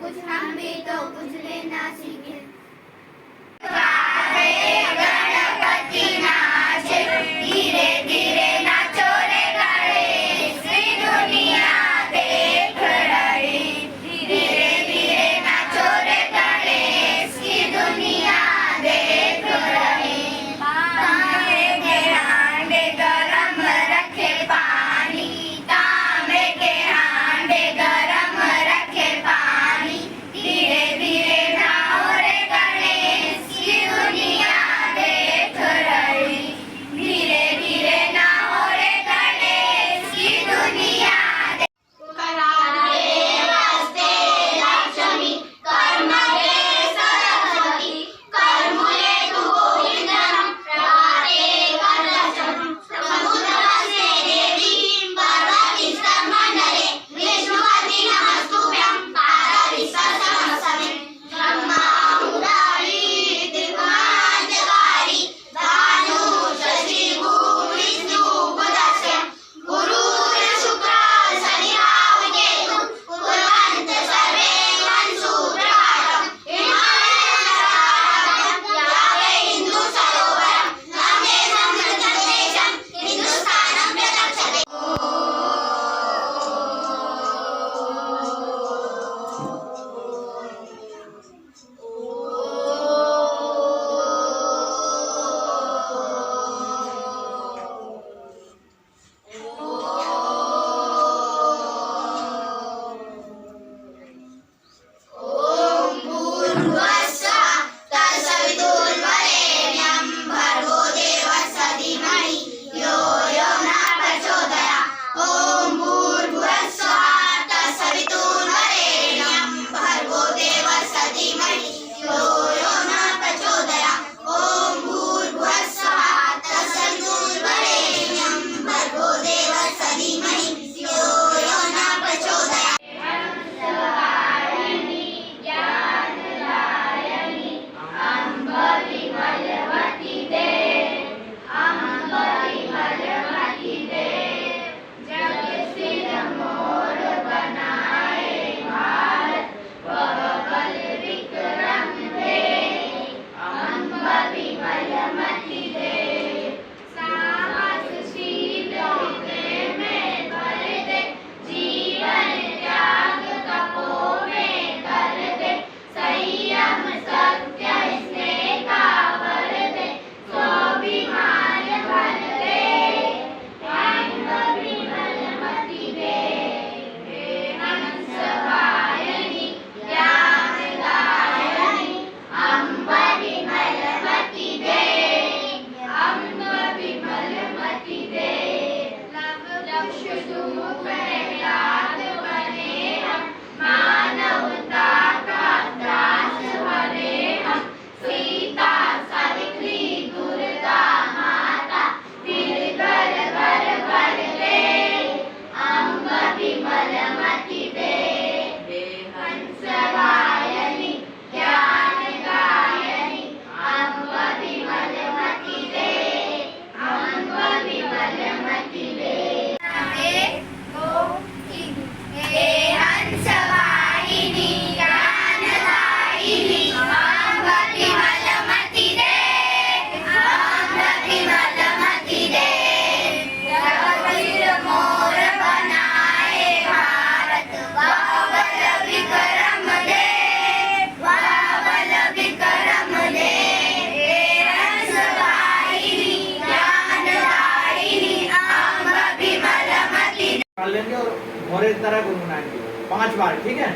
कुछ हम भी तो कुछ लेना सीखे। गणपति नाचे धीरे धीरे नाचो रे गणेश, दुनिया देख रही। धीरे धीरे नाचो रे गणेश की दुनिया देख रही। तांबे के हांडे गरम रखे पानी, तांबे के हांडे गरम रखे पानी। धीरे धीरे नहाओ रे गणेश की दुनिया देख रही। धीरे धीरे नहाओ रे गणेश की दुनिया करारे वास्ते लक्ष्मी, कर्मणे सरस्वती, कर्मुले तु गोविंदनं, प्रभाते करदर्शनं। समुद्रस्य देवीं पर्वतीस्तमण्डले, विष्णुपति नमस्तुभ्यं पारविश्वसमस्तमे। ब्रह्मा मुरारी त्रिगुणान्तकारी, भानु शशि भूविष्णु बुधस्य, गुरुर्शुक्रः शनिराव केतुः, कुर्वन्तः सर्वे वंशु प्रभातम्। हिमालयं यावे हिन्दुसरोवरं, नमे समृद्धं देशं, हिन्दुस्तानं प्रदक्षते। ॐ भूर्भुवस्सुः तत्सवितुर्वरेण्यं, भर्गो देवस्य धीमहि यो यो न प्रचोदयात्। ॐ भूर्भुवस्सुः तत्सवितुर्वरेण्यं, भर्गो देवस्य धीमहि यो यो न प्रचोदयात्। ॐ भूर्भुवस्सुः तत्सवितुर्वरेण्यं, भर्गो देवस्य धीमहि यो यो न प्रचोदयात्। लेंगे और मोरे तरह गुनगुनाएंगे 5 बार, ठीक है।